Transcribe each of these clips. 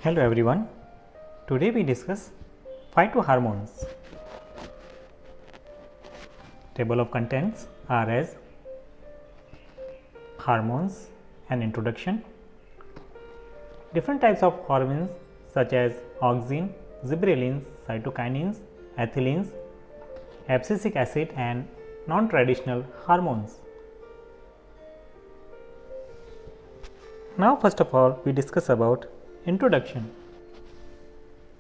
Hello everyone. Today we discuss phytohormones. Table of contents are as hormones and introduction. Different types of hormones such as auxin, gibberellins, cytokinins, ethylene, abscisic acid and non-traditional hormones. Now first of all we discuss about introduction.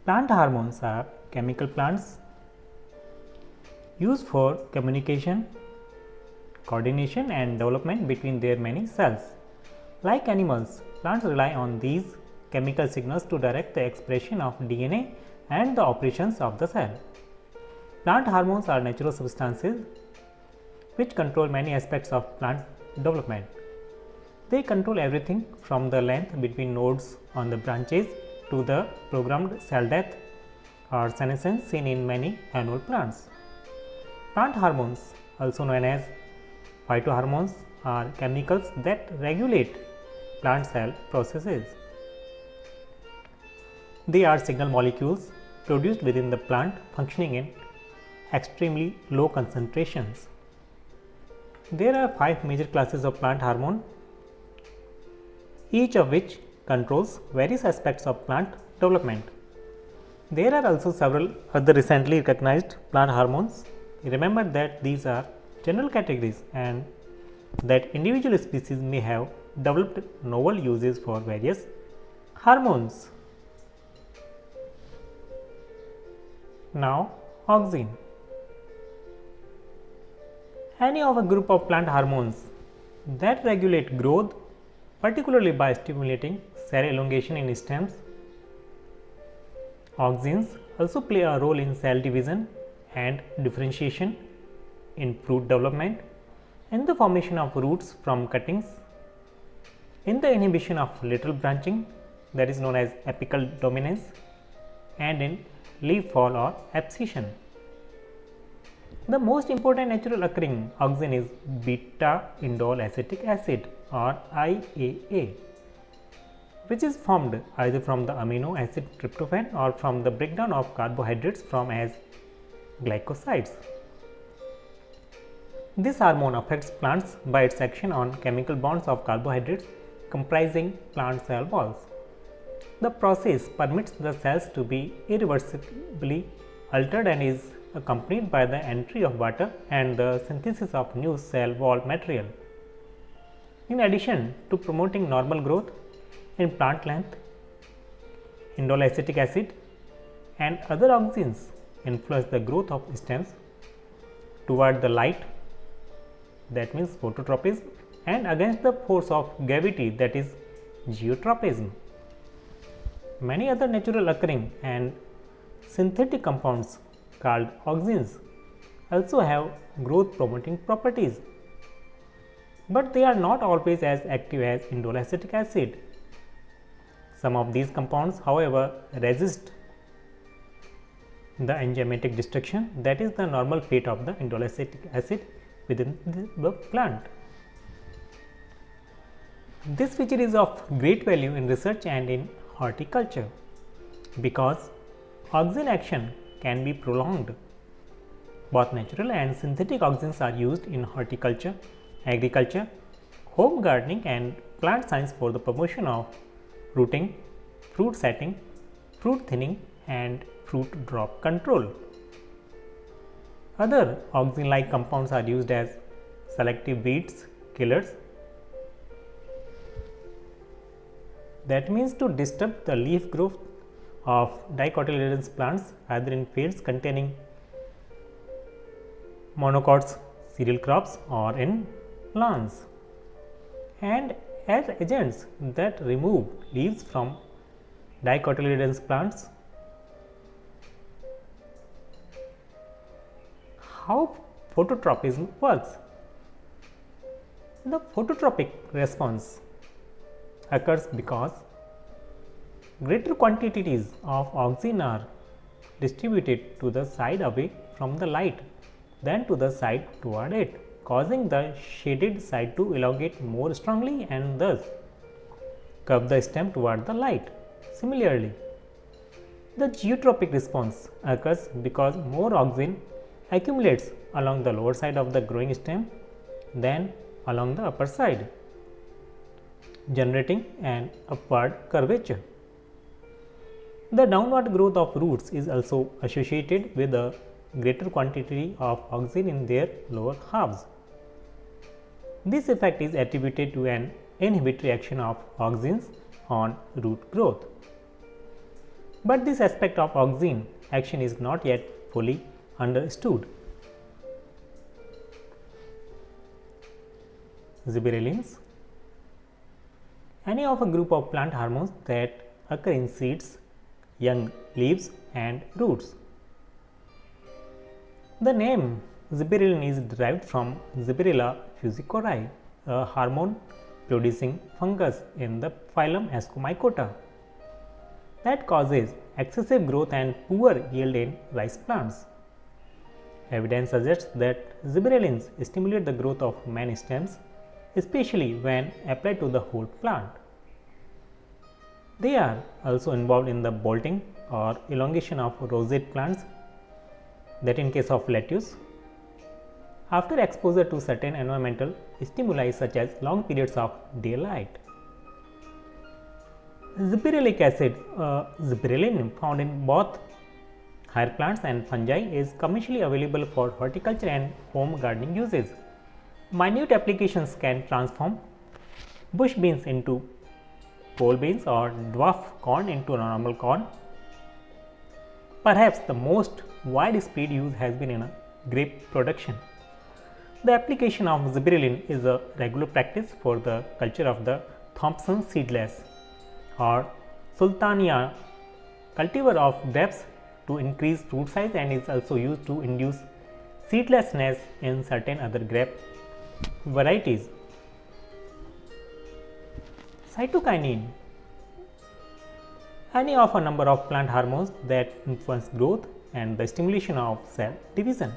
Plant hormones are chemical plants used for communication, coordination and development between their many cells. Like animals, plants rely on these chemical signals to direct the expression of DNA and the operations of the cell. Plant hormones are natural substances which control many aspects of plant development. They control everything from the length between nodes on the branches to the programmed cell death or senescence seen in many annual plants. Plant hormones, also known as phytohormones, are chemicals that regulate plant cell processes. They are signal molecules produced within the plant functioning in extremely low concentrations. There are 5 major classes of plant hormone, each of which controls various aspects of plant development. There are also several other recently recognized plant hormones. Remember that these are general categories and that individual species may have developed novel uses for various hormones. Now, auxin. Any of a group of plant hormones that regulate growth, particularly by stimulating cell elongation in stems. Auxins also play a role in cell division and differentiation, in fruit development, in the formation of roots from cuttings, in the inhibition of lateral branching, that is known as apical dominance, and in leaf fall or abscission. The most important natural occurring auxin is beta indole acetic acid or IAA, which is formed either from the amino acid tryptophan or from the breakdown of carbohydrates from as glycosides. This hormone affects plants by its action on chemical bonds of carbohydrates comprising plant cell walls. The process permits the cells to be irreversibly altered and is accompanied by the entry of water and the synthesis of new cell wall material. In addition to promoting normal growth in plant length, indole acetic acid and other auxins influence the growth of stems toward the light, that means phototropism, and against the force of gravity, that is geotropism. Many other natural occurring and synthetic compounds called auxins also have growth promoting properties, but they are not always as active as indole acetic acid. Some of these compounds, however, resist the enzymatic destruction, that is the normal fate of the indole acetic acid within the plant. This feature is of great value in research and in horticulture because auxin action can be prolonged. Both natural and synthetic auxins are used in horticulture, agriculture, home gardening and plant science for the promotion of rooting, fruit setting, fruit thinning and fruit drop control. Other auxin like compounds are used as selective weeds killers, that means to disturb the leaf growth of dicotyledonous plants either in fields containing monocots cereal crops or in lawns, and as agents that remove leaves from dicotyledonous plants. How phototropism works? The phototropic response occurs because greater quantities of auxin are distributed to the side away from the light than to the side toward it, causing the shaded side to elongate more strongly and thus curve the stem toward the light. Similarly, the geotropic response occurs because more oxygen accumulates along the lower side of the growing stem than along the upper side, generating an upward curvature. The downward growth of roots is also associated with a greater quantity of oxygen in their lower halves. This effect is attributed to an inhibitory action of auxins on root growth. But this aspect of auxin action is not yet fully understood. Gibberellins. Any of a group of plant hormones that occur in seeds, young leaves and roots. The name gibberellin is derived from Gibberella fusicori, a hormone producing fungus in the phylum Ascomycota that causes excessive growth and poor yield in rice plants. Evidence suggests that gibberellins stimulate the growth of many stems, especially when applied to the whole plant. They are also involved in the bolting or elongation of roseate plants, that in case of lettuce, after exposure to certain environmental stimuli such as long periods of daylight. Gibberellic acid, gibberellin found in both higher plants and fungi, is commercially available for horticulture and home gardening uses. Minute applications can transform bush beans into pole beans or dwarf corn into normal corn. Perhaps the most widespread use has been in grape production. The application of gibberellin is a regular practice for the culture of the Thompson seedless or Sultania cultivar of grapes to increase fruit size, and is also used to induce seedlessness in certain other grape varieties. Cytokinin. Any of a number of plant hormones that influence growth and the stimulation of cell division.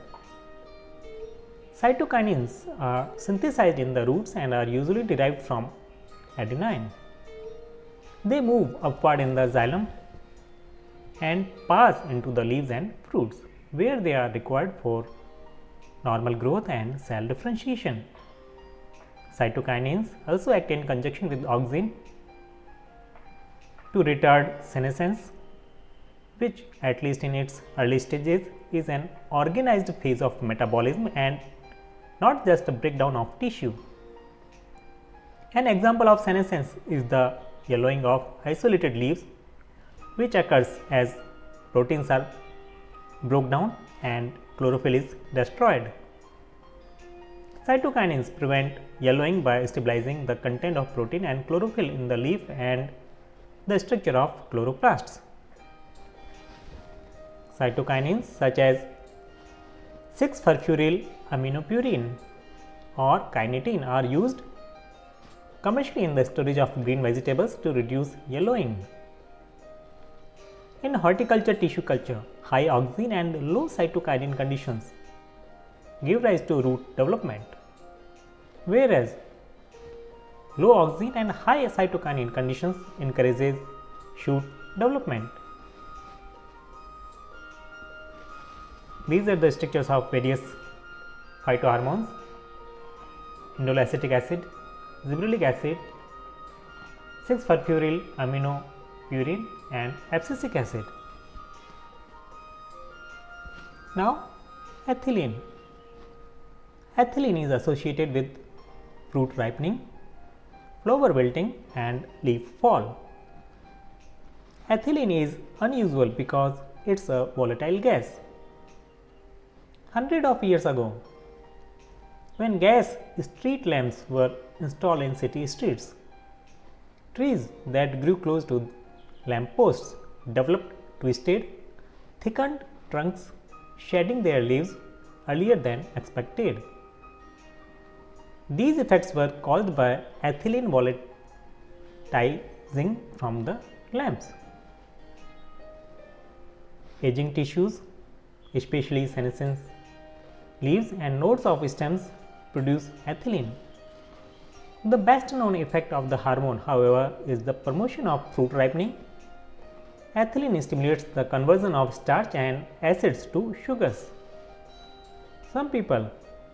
Cytokinins are synthesized in the roots and are usually derived from adenine. They move upward in the xylem and pass into the leaves and fruits, where they are required for normal growth and cell differentiation. Cytokinins also act in conjunction with auxin to retard senescence, which, at least in its early stages, is an organized phase of metabolism and not just a breakdown of tissue. An example of senescence is the yellowing of isolated leaves, which occurs as proteins are broken down and chlorophyll is destroyed. Cytokinins prevent yellowing by stabilizing the content of protein and chlorophyll in the leaf and the structure of chloroplasts. Cytokinins such as 6-furfuryl aminopurine or kinetin are used commercially in the storage of green vegetables to reduce yellowing. In horticulture tissue culture, high auxin and low cytokinin conditions give rise to root development, whereas low auxin and high cytokinin conditions encourages shoot development. These are the structures of various phytohormones: indolacetic acid, gibberellic acid, 6-furfuryl aminopurine and abscisic acid. Now, ethylene. Ethylene is associated with fruit ripening, flower wilting and leaf fall. Ethylene is unusual because it is a volatile gas. Hundreds of years ago, when gas street lamps were installed in city streets, trees that grew close to lamp posts developed twisted, thickened trunks, shedding their leaves earlier than expected. These effects were caused by ethylene volatilizing from the lamps. Aging tissues, especially senescence leaves and nodes of stems, produce ethylene. The best known effect of the hormone, however, is the promotion of fruit ripening Ethylene stimulates the conversion of starch and acids to sugars. Some people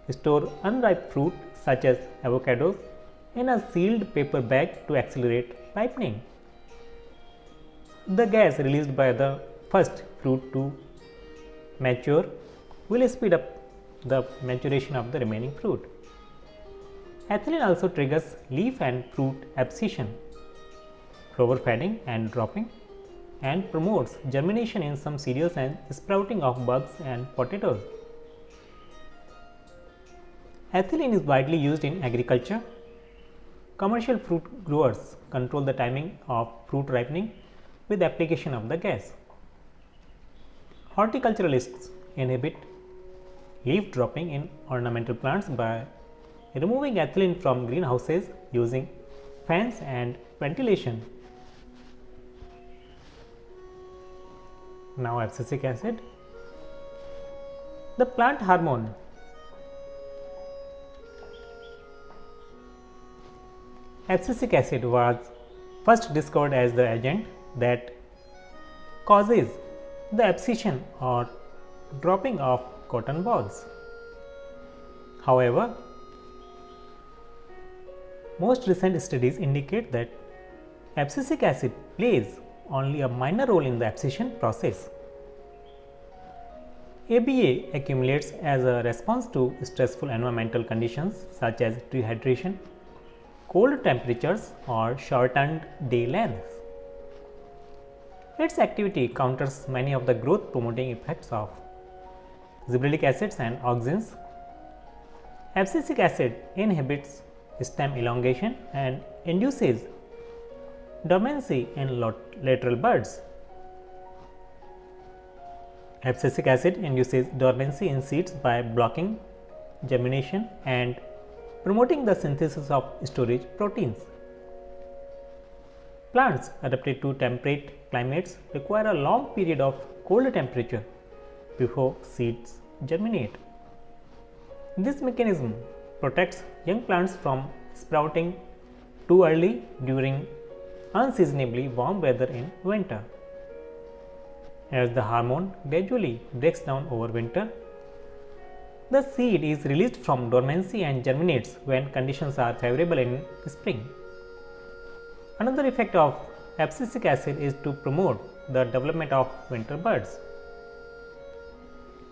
store unripe fruit such as avocados in a sealed paper bag to accelerate ripening. The gas released by the first fruit to mature will speed up the maturation of the remaining fruit. Ethylene also triggers leaf and fruit abscission, flower fading and dropping, and promotes germination in some cereals and sprouting of bugs and potatoes. Ethylene is widely used in agriculture. Commercial fruit growers control the timing of fruit ripening with application of the gas. Horticulturalists inhibit leaf dropping in ornamental plants by removing ethylene from greenhouses using fans and ventilation. Now, abscisic acid. The plant hormone abscisic acid was first discovered as the agent that causes the abscission or dropping of cotton balls. However, most recent studies indicate that abscisic acid plays only a minor role in the abscission process. ABA accumulates as a response to stressful environmental conditions such as dehydration, cold temperatures, or shortened day lengths. Its activity counters many of the growth promoting effects of gibberellic acids and auxins. Abscisic acid inhibits stem elongation and induces dormancy in lateral buds. Abscisic acid induces dormancy in seeds by blocking germination and promoting the synthesis of storage proteins. Plants adapted to temperate climates require a long period of cold temperature before seeds germinate. This mechanism protects young plants from sprouting too early during unseasonably warm weather in winter. As the hormone gradually breaks down over winter, the seed is released from dormancy and germinates when conditions are favorable in spring. Another effect of abscisic acid is to promote the development of winter buds.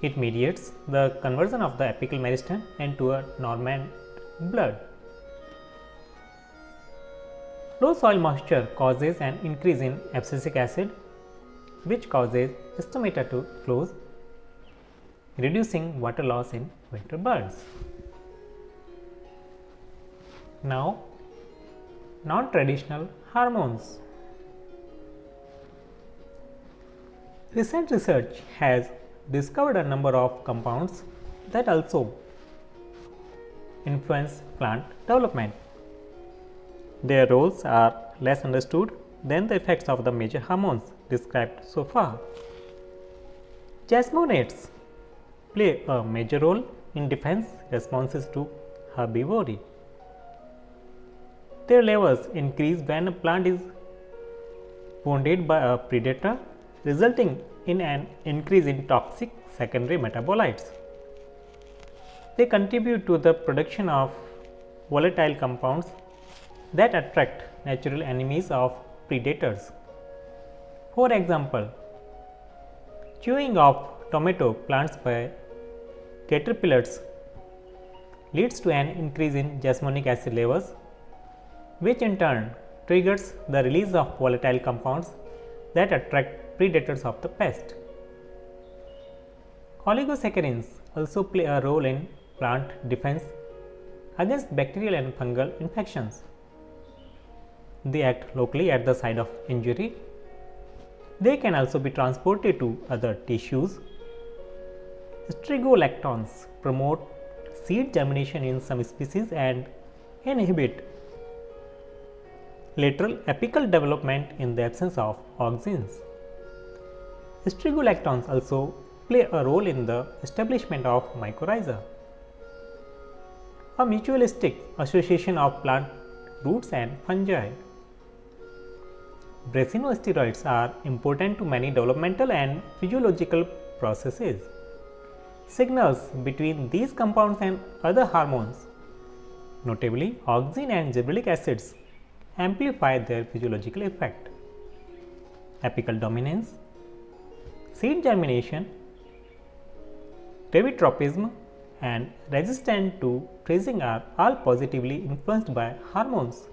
It mediates the conversion of the apical meristem into a dormant bud. Low soil moisture causes an increase in abscisic acid, which causes stomata to close, reducing water loss in winter buds. Now, non-traditional hormones. Recent research has discovered a number of compounds that also influence plant development. Their roles are less understood than the effects of the major hormones described so far. Jasmonates play a major role in defense responses to herbivory. Their levels increase when a plant is wounded by a predator, resulting in an increase in toxic secondary metabolites. They contribute to the production of volatile compounds that attract natural enemies of predators. For example, chewing of tomato plants by caterpillars leads to an increase in jasmonic acid levels, which in turn triggers the release of volatile compounds that attract predators of the pest. Oligosaccharides also play a role in plant defense against bacterial and fungal infections. They act locally at the site of injury. They can also be transported to other tissues. Strigolactons promote seed germination in some species and inhibit lateral apical development in the absence of auxins. Strigolactons also play a role in the establishment of mycorrhiza. A mutualistic association of plant roots and fungi. Brasinosteroids are important to many developmental and physiological processes. Signals between these compounds and other hormones, notably auxin and gibberellic acids, amplify their physiological effect. Apical dominance, seed germination, Davitropism and resistance to freezing are all positively influenced by hormones.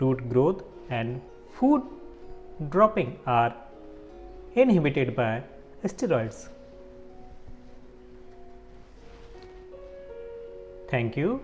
Root growth and food dropping are inhibited by steroids. Thank you.